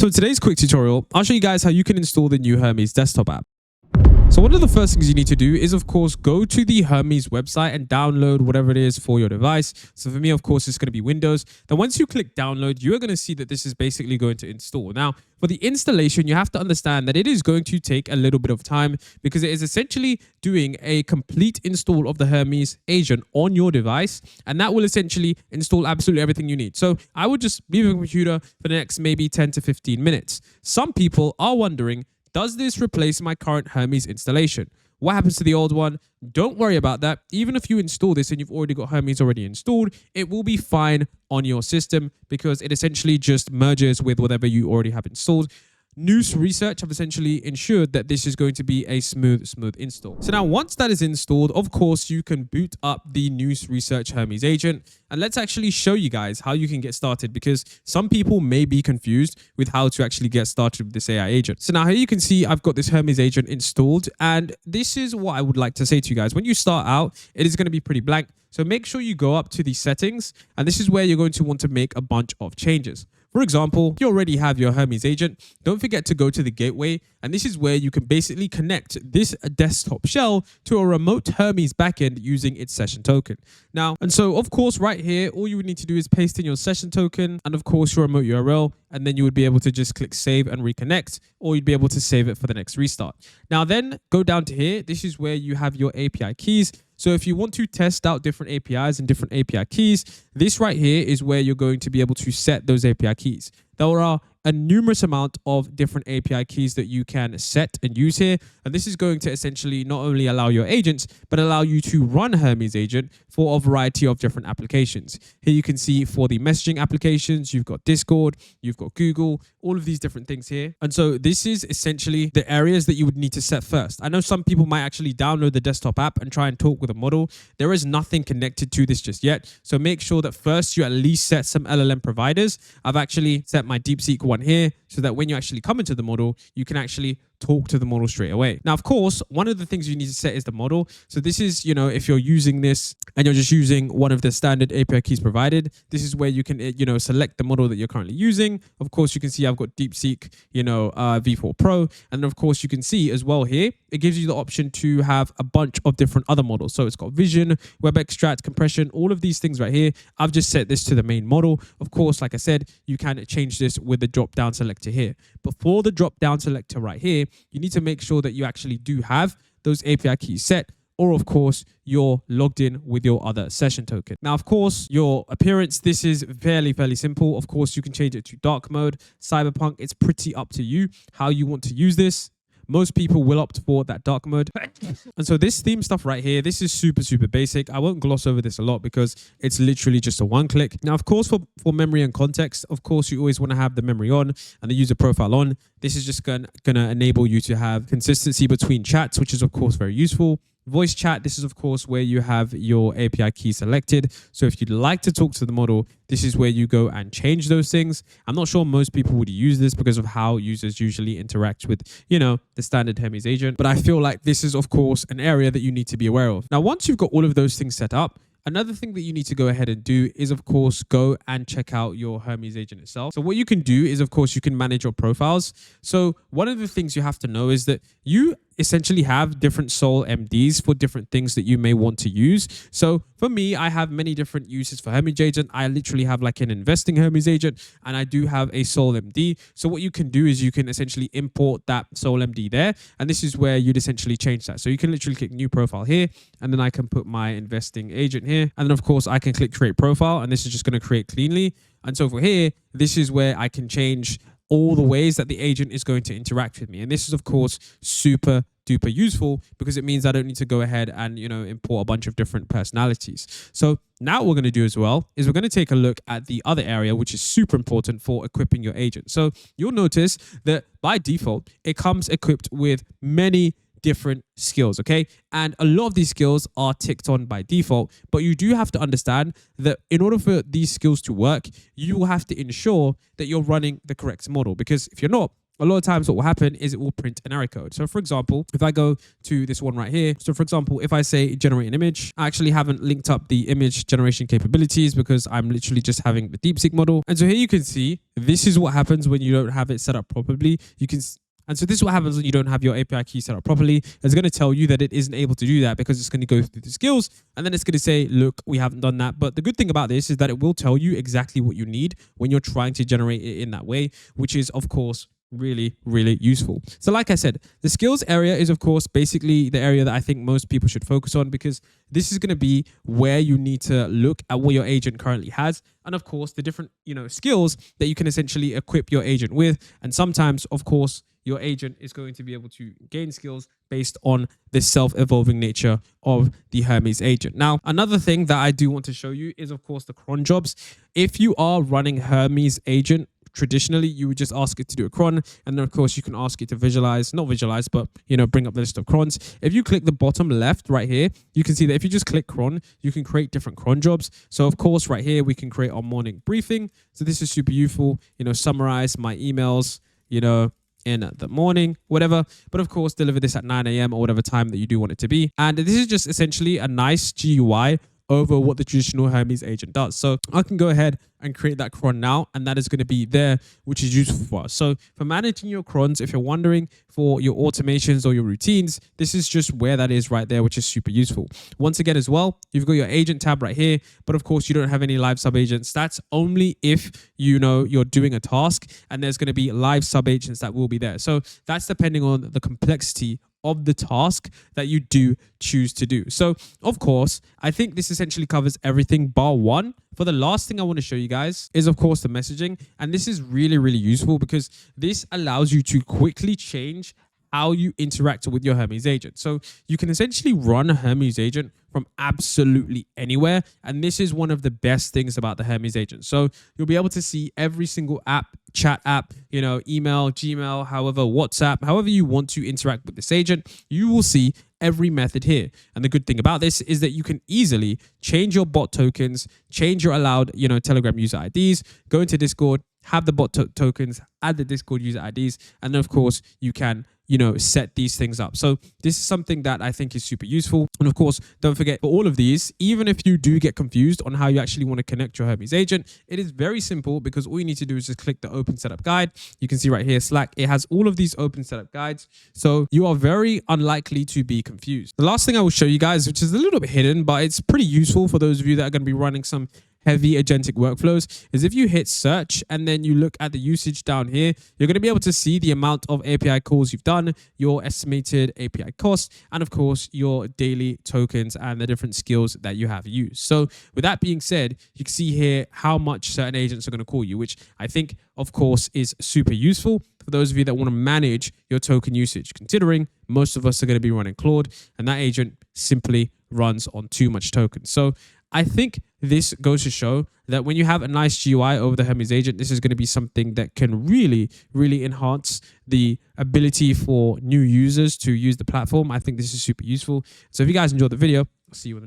So in today's quick tutorial, I'll show you guys how you can install the new Hermes desktop app. So one of the first things you need to do is, of course, go to the Hermes website and download whatever it is for your device. So for me, of course, it's going to be Windows. Then once you click download, you are going to see that this is basically going to install. Now, for the installation, you have to understand that it is going to take a little bit of time because it is essentially doing a complete install of the Hermes agent on your device. And that will essentially install absolutely everything you need. So I would just leave your computer for the next maybe 10 to 15 minutes. Some people are wondering, does this replace my current Hermes installation? What happens to the old one? Don't worry about that. Even if you install this and you've already got Hermes already installed, it will be fine on your system because it essentially just merges with whatever you already have installed. News Research have essentially ensured that this is going to be a smooth install. So now once that is installed, of course, you can boot up the News Research Hermes agent. And let's actually show you guys how you can get started because some people may be confused with how to actually get started with this AI agent. So now here you can see I've got this Hermes agent installed. And this is what I would like to say to you guys. When you start out, it is going to be pretty blank. So make sure you go up to the settings. And this is where you're going to want to make a bunch of changes. For example, if you already have your Hermes agent, don't forget to go to the gateway. And this is where you can basically connect this desktop shell to a remote Hermes backend using its session token. Now, and so of course, right here, all you would need to do is paste in your session token and of course your remote URL. And then you would be able to just click save and reconnect, or you'd be able to save it for the next restart. Now then go down to here. This is where you have your API keys. So if you want to test out different APIs and different API keys, this right here is where you're going to be able to set those API keys. There are a numerous amount of different API keys that you can set and use here. And this is going to essentially not only allow your agents, but allow you to run Hermes agent for a variety of different applications. Here you can see for the messaging applications, you've got Discord, you've got Google, all of these different things here. And so this is essentially the areas that you would need to set first. I know some people might actually download the desktop app and try and talk with a model. There is nothing connected to this just yet. So make sure that first you at least set some LLM providers. I've actually set my DeepSeek one here so that when you actually come into the model, you can actually talk to the model straight away. Now, of course, one of the things you need to set is the model. So this is, if you're using this and you're just using one of the standard API keys provided, this is where you can, select the model that you're currently using. Of course, you can see I've got DeepSeek, V4 Pro. And of course, you can see as well here, it gives you the option to have a bunch of different other models. So it's got vision, web extract, compression, all of these things right here. I've just set this to the main model. Of course, like I said, you can change this with the drop down selector here. Before the drop down selector right here, you need to make sure that you actually do have those API keys set, or of course, you're logged in with your other session token. Now, of course, your appearance, this is fairly simple. Of course, you can change it to dark mode, cyberpunk. It's pretty up to you how you want to use this. Most people will opt for that dark mode. And so this theme stuff right here, this is super basic. I won't gloss over this a lot because it's literally just a one click. Now, of course, for memory and context, of course, you always want to have the memory on and the user profile on. This is just gonna enable you to have consistency between chats, which is, of course, very useful. Voice chat, this is of course where you have your API key selected. So if you'd like to talk to the model, this is where you go and change those things. I'm not sure most people would use this because of how users usually interact with, the standard Hermes agent. But I feel like this is of course an area that you need to be aware of. Now, once you've got all of those things set up, another thing that you need to go ahead and do is, of course, go and check out your Hermes agent itself. So what you can do is, of course, you can manage your profiles. So one of the things you have to know is that you essentially have different sole MDs for different things that you may want to use. So for me, I have many different uses for Hermes agent. I literally have like an investing Hermes agent, and I do have a sole MD. So what you can do is you can essentially import that sole MD there. And this is where you'd essentially change that. So you can literally click new profile here, and then I can put my investing agent here. And then of course I can click create profile, and this is just going to create cleanly. And so for here, this is where I can change all the ways that the agent is going to interact with me. And this is, of course, super duper useful because it means I don't need to go ahead and, import a bunch of different personalities. So now what we're going to do as well is we're going to take a look at the other area, which is super important for equipping your agent. So you'll notice that by default, it comes equipped with many different skills, okay? And a lot of these skills are ticked on by default, but you do have to understand that in order for these skills to work, you will have to ensure that you're running the correct model, because if you're not, a lot of times what will happen is it will print an error code. So for example, if I go to this one right here, so for example, if I say generate an image, I actually haven't linked up the image generation capabilities because I'm literally just having the DeepSeek model. And so here you can see, this is what happens when you don't have it set up properly. And so this is what happens when you don't have your API key set up properly. It's going to tell you that it isn't able to do that because it's going to go through the skills and then it's going to say, look, we haven't done that. But the good thing about this is that it will tell you exactly what you need when you're trying to generate it in that way, which is, of course, really, really useful. So like I said, the skills area is, of course, basically the area that I think most people should focus on, because this is going to be where you need to look at what your agent currently has. And of course, the different, skills that you can essentially equip your agent with. And sometimes, of course, your agent is going to be able to gain skills based on the self-evolving nature of the Hermes agent. Now, another thing that I do want to show you is, of course, the cron jobs. If you are running Hermes agent, traditionally, you would just ask it to do a cron. And then, of course, you can ask it to not visualize, but, bring up the list of crons. If you click the bottom left right here, you can see that if you just click cron, you can create different cron jobs. So, of course, right here, we can create our morning briefing. So this is super useful, summarize my emails, in the morning, whatever. But of course, deliver this at 9 a.m. or whatever time that you do want it to be. And this is just essentially a nice GUI over what the traditional Hermes agent does. So I can go ahead and create that cron now, and that is going to be there, which is useful for us. So for managing your crons, if you're wondering for your automations or your routines, this is just where that is right there, which is super useful. Once again as well, you've got your agent tab right here, but of course you don't have any live sub agents. That's only if you're doing a task and there's going to be live sub agents that will be there. So that's depending on the complexity of the task that you do choose to do. So of course, I think this essentially covers everything bar one. For the last thing I want to show you guys is, of course, the messaging. And this is really, really useful because this allows you to quickly change how you interact with your Hermes agent. So you can essentially run a Hermes agent from absolutely anywhere. And this is one of the best things about the Hermes agent. So you'll be able to see every single app, chat app, email, Gmail, however, WhatsApp, however you want to interact with this agent, you will see every method here. And the good thing about this is that you can easily change your bot tokens, change your allowed, Telegram user IDs, go into Discord, have the bot tokens, add the Discord user IDs, and then of course you can set these things up. So this is something that I think is super useful. And of course, don't forget, for all of these, even if you do get confused on how you actually want to connect your Hermes agent, it is very simple because all you need to do is just click the open setup guide. You can see right here, Slack, it has all of these open setup guides. So you are very unlikely to be confused. The last thing I will show you guys, which is a little bit hidden, but it's pretty useful for those of you that are going to be running some heavy agentic workflows, is if you hit search and then you look at the usage down here, you're going to be able to see the amount of API calls you've done, your estimated API cost, and of course your daily tokens and the different skills that you have used. So with that being said, you can see here how much certain agents are going to call you, which I think of course is super useful for those of you that want to manage your token usage, considering most of us are going to be running Claude and that agent simply runs on too much tokens. So I think this goes to show that when you have a nice GUI over the Hermes agent, this is going to be something that can really, really enhance the ability for new users to use the platform. I think this is super useful. So if you guys enjoyed the video, I'll see you in the next.